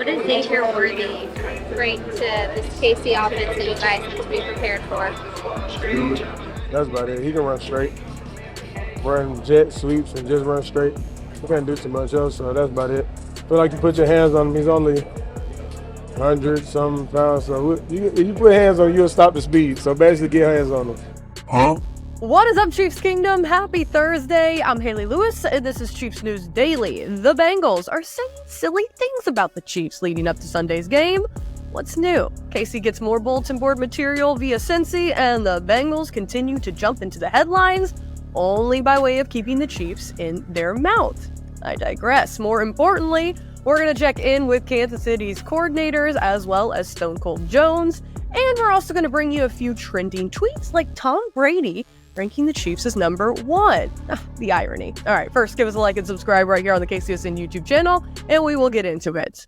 What does Xavier Worthy bring to this KC offense that you guys need to be prepared for? That's about it. He can run straight, run jet sweeps, and just run straight. He can't do too much else, so that's about it. Feel like you put your hands on him. He's only 100-something pounds, so if you put hands on him, you'll stop the speed. So basically, get hands on him. Huh? What is up, Chiefs Kingdom? Happy Thursday. I'm Hayley Lewis, and this is Chiefs News Daily. The Bengals are saying silly things about the Chiefs leading up to Sunday's game. What's new? KC gets more bulletin board material via Cincy, and the Bengals continue to jump into the headlines only by way of keeping the Chiefs in their mouth. I digress. More importantly, we're going to check in with Kansas City's coordinators as well as Stone Cold Jones, and we're also going to bring you a few trending tweets like Tom Brady ranking the Chiefs as number 1. The irony. All right, first give us a like and subscribe right here on the KCSN YouTube channel, and we will get into it.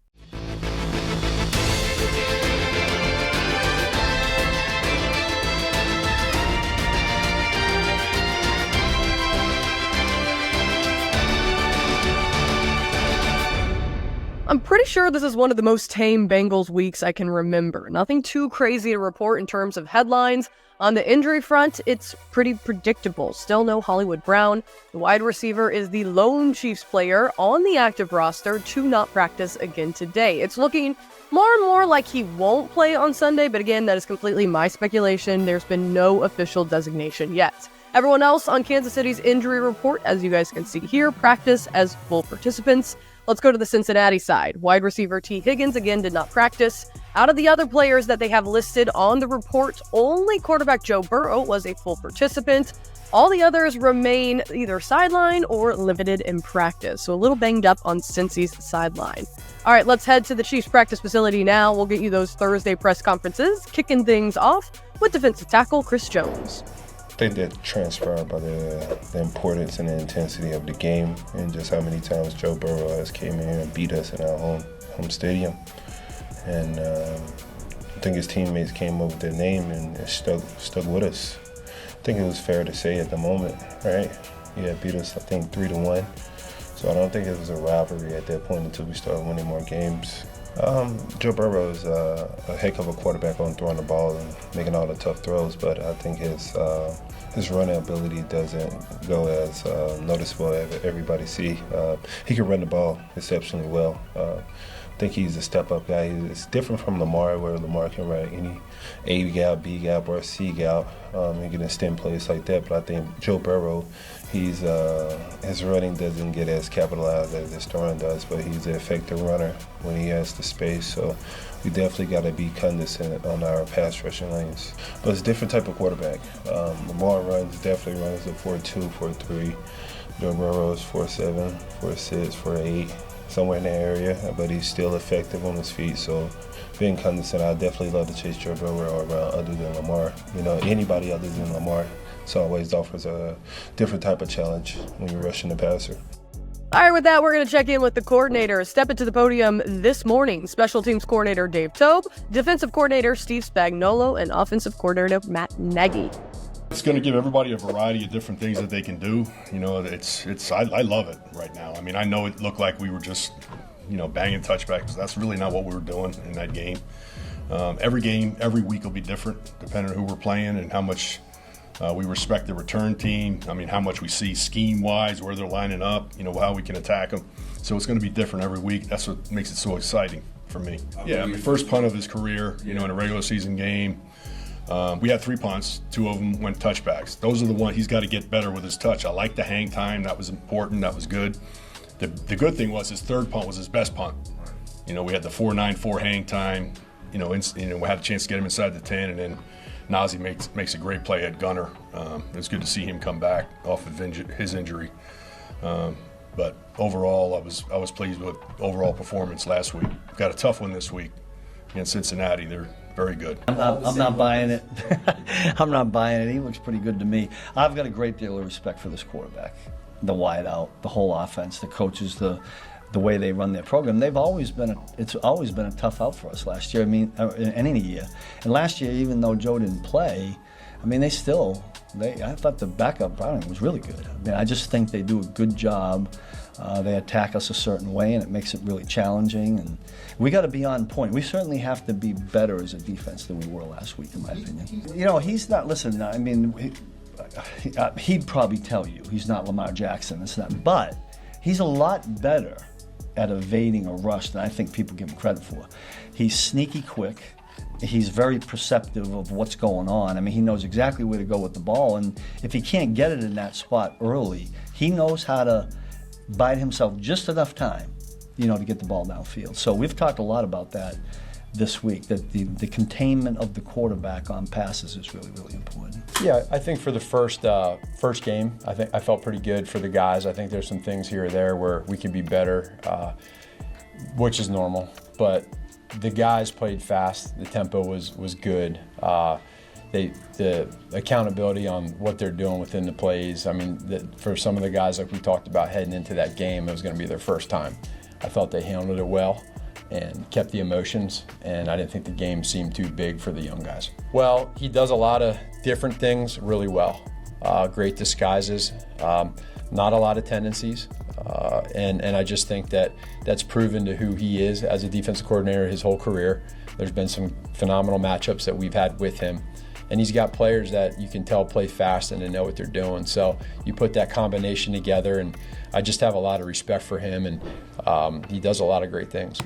I'm pretty sure this is one of the most tame Bengals weeks I can remember. Nothing too crazy to report in terms of headlines. On the injury front, it's pretty predictable. Still no Hollywood Brown. The wide receiver is the lone Chiefs player on the active roster to not practice again today. It's looking more and more like he won't play on Sunday, but again, that is completely my speculation. There's been no official designation yet. Everyone else on Kansas City's injury report, as you guys can see here, practice as full participants. Let's go to the Cincinnati side. Wide receiver T. Higgins again did not practice. Out of the other players that they have listed on the report, only quarterback Joe Burrow was a full participant. All the others remain either sideline or limited in practice, so a little banged up on Cincy's sideline. All right, let's head to the Chiefs practice facility now. We'll get you those Thursday press conferences, kicking things off with defensive tackle Chris Jones. I think they're transferred by the importance and the intensity of the game and just how many times Joe Burrow has came in and beat us in our home stadium. And I think his teammates came up with their name and it stuck with us. I think it was fair to say at the moment, right? Yeah, beat us, I think, 3-1. So I don't think it was a rivalry at that point until we started winning more games. Joe Burrow is a heck of a quarterback on throwing the ball and making all the tough throws, but I think his running ability doesn't go as noticeable as everybody see. He can run the ball exceptionally well. I think he's a step-up guy. It's different from Lamar, where Lamar can run any A gap, B gap, or C gap. He can extend plays like that, but I think Joe Burrow, his running doesn't get as capitalized as his throwing does, but he's an effective runner when he has the space. So we definitely got to be condescending on our pass rushing lanes. But it's a different type of quarterback. Lamar definitely runs at 4.2, 4.3. Joe Burrow is 4.7, 4.6, 4.8. Somewhere in that area, but he's still effective on his feet. So being condescending, I definitely love to chase Joe Burrow around other than Lamar. You know, anybody other than Lamar. It always offers a different type of challenge when you're rushing the passer. All right, with that, we're going to check in with the coordinators. Step into the podium this morning. Special teams coordinator Dave Toub, defensive coordinator Steve Spagnuolo, and offensive coordinator Matt Nagy. It's going to give everybody a variety of different things that they can do. You know, I love it right now. I mean, I know it looked like we were just, banging touchbacks. That's really not what we were doing in that game. Every game, every week will be different depending on who we're playing and how much we respect the return team. I mean, how much we see scheme-wise, where they're lining up, how we can attack them. So it's going to be different every week. That's what makes it so exciting for me. Yeah, I mean, first punt of his career, in a regular season game. We had 3 punts, 2 of them went touchbacks. Those are the ones he's got to get better with his touch. I like the hang time. That was important. That was good. The good thing was his third punt was his best punt. We had the 4.94 hang time. We had a chance to get him inside the 10, and then Nazi makes a great play at gunner. It was good to see him come back off of his injury. But overall, I was pleased with overall performance last week. We've got a tough one this week against Cincinnati. They're very good. I'm not buying it. I'm not buying it. He looks pretty good to me. I've got a great deal of respect for this quarterback. The wide out, the whole offense, the coaches, the way they run their program. It's always been a tough out for us last year. I mean, in any year. And last year, even though Joe didn't play, I mean, I thought the backup Browning was really good. I mean, I just think they do a good job They attack us a certain way, and it makes it really challenging. And we got to be on point. We certainly have to be better as a defense than we were last week, in my opinion. You know, he's not. Listen, I mean, he'd probably tell you he's not Lamar Jackson. It's not, but he's a lot better at evading a rush than I think people give him credit for. He's sneaky quick. He's very perceptive of what's going on. I mean, he knows exactly where to go with the ball, and if he can't get it in that spot early, he knows how to bide himself just enough time, you know, to get the ball downfield. So we've talked a lot about that this week, that the containment of the quarterback on passes is really, really important. Yeah, I think for the first game, I felt pretty good for the guys. I think there's some things here or there where we could be better, which is normal, but the guys played fast. The tempo was good. The accountability on what they're doing within the plays. I mean, for some of the guys, like we talked about heading into that game, it was going to be their first time. I thought they handled it well and kept the emotions, and I didn't think the game seemed too big for the young guys. Well, he does a lot of different things really well. Great disguises, not a lot of tendencies. And I just think that's proven to who he is as a defensive coordinator his whole career. There's been some phenomenal matchups that we've had with him. And he's got players that you can tell play fast and they know what they're doing. So you put that combination together, and I just have a lot of respect for him, and he does a lot of great things.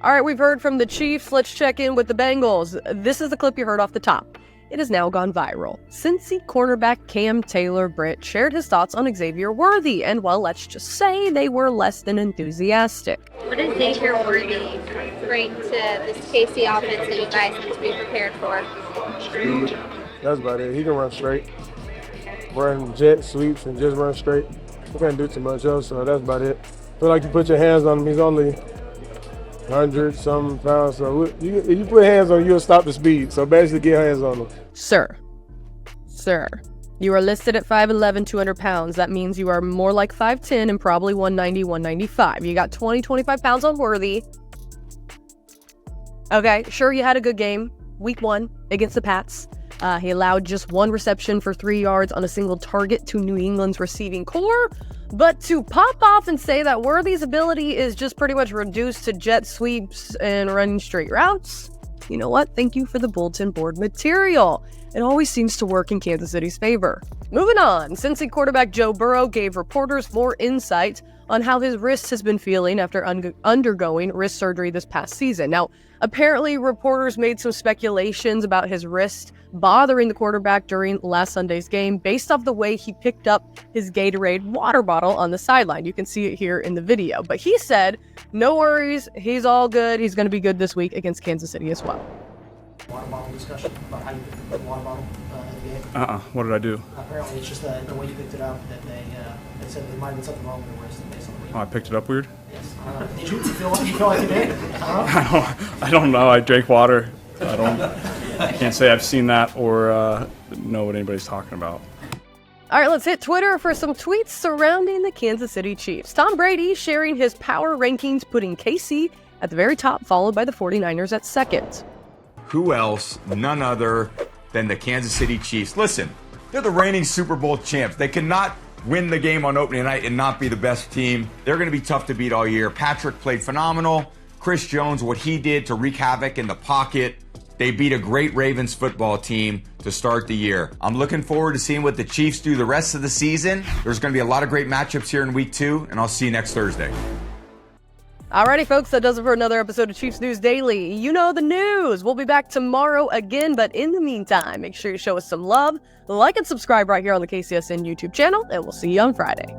All right, we've heard from the Chiefs. Let's check in with the Bengals. This is the clip you heard off the top. It has now gone viral. Cincy cornerback Cam Taylor-Britt shared his thoughts on Xavier Worthy, and well, let's just say they were less than enthusiastic. What does Xavier Worthy bring to this KC offense that you guys need to be prepared for? Speed. That's about it. He can run straight. Run jet sweeps and just run straight. He can't do too much else, so that's about it. Feel like you put your hands on him. He's only 100-something pounds, so if you put hands on him, you'll stop the speed. So basically, get hands on him. Sir, you are listed at 5'11", 200 pounds. That means you are more like 5'10", and probably 190, 195. You got 20, 25 pounds on Worthy. Okay, sure, you had a good game. Week 1 against the Pats. He allowed just 1 reception for 3 yards on a single target to New England's receiving core. But to pop off and say that Worthy's ability is just pretty much reduced to jet sweeps and running straight routes, you know what? Thank you for the bulletin board material. It always seems to work in Kansas City's favor. Moving on, Cincy quarterback Joe Burrow gave reporters more insight on how his wrist has been feeling after undergoing wrist surgery this past season. Now, apparently reporters made some speculations about his wrist bothering the quarterback during last Sunday's game based off the way he picked up his Gatorade water bottle on the sideline. You can see it here in the video. But he said, no worries, he's all good. He's going to be good this week against Kansas City as well. Water bottle discussion about how you picked up the water bottle in the game. What did I do? Apparently, it's just the way you picked it up that they said there might have been something wrong with your wrist based on the way you I picked it up weird? Yes. Did you feel like you did? I don't know. I drank water. I can't say I've seen that or know what anybody's talking about. All right, let's hit Twitter for some tweets surrounding the Kansas City Chiefs. Tom Brady sharing his power rankings, putting KC at the very top, followed by the 49ers at second. Who else? None other than the Kansas City Chiefs. Listen, they're the reigning Super Bowl champs. They cannot win the game on opening night and not be the best team. They're going to be tough to beat all year. Patrick played phenomenal. Chris Jones, what he did to wreak havoc in the pocket. They beat a great Ravens football team to start the year. I'm looking forward to seeing what the Chiefs do the rest of the season. There's going to be a lot of great matchups here in week 2, and I'll see you next Thursday. Alrighty, folks, that does it for another episode of Chiefs News Daily. You know the news. We'll be back tomorrow again, but in the meantime, make sure you show us some love, like and subscribe right here on the KCSN YouTube channel, and we'll see you on Friday.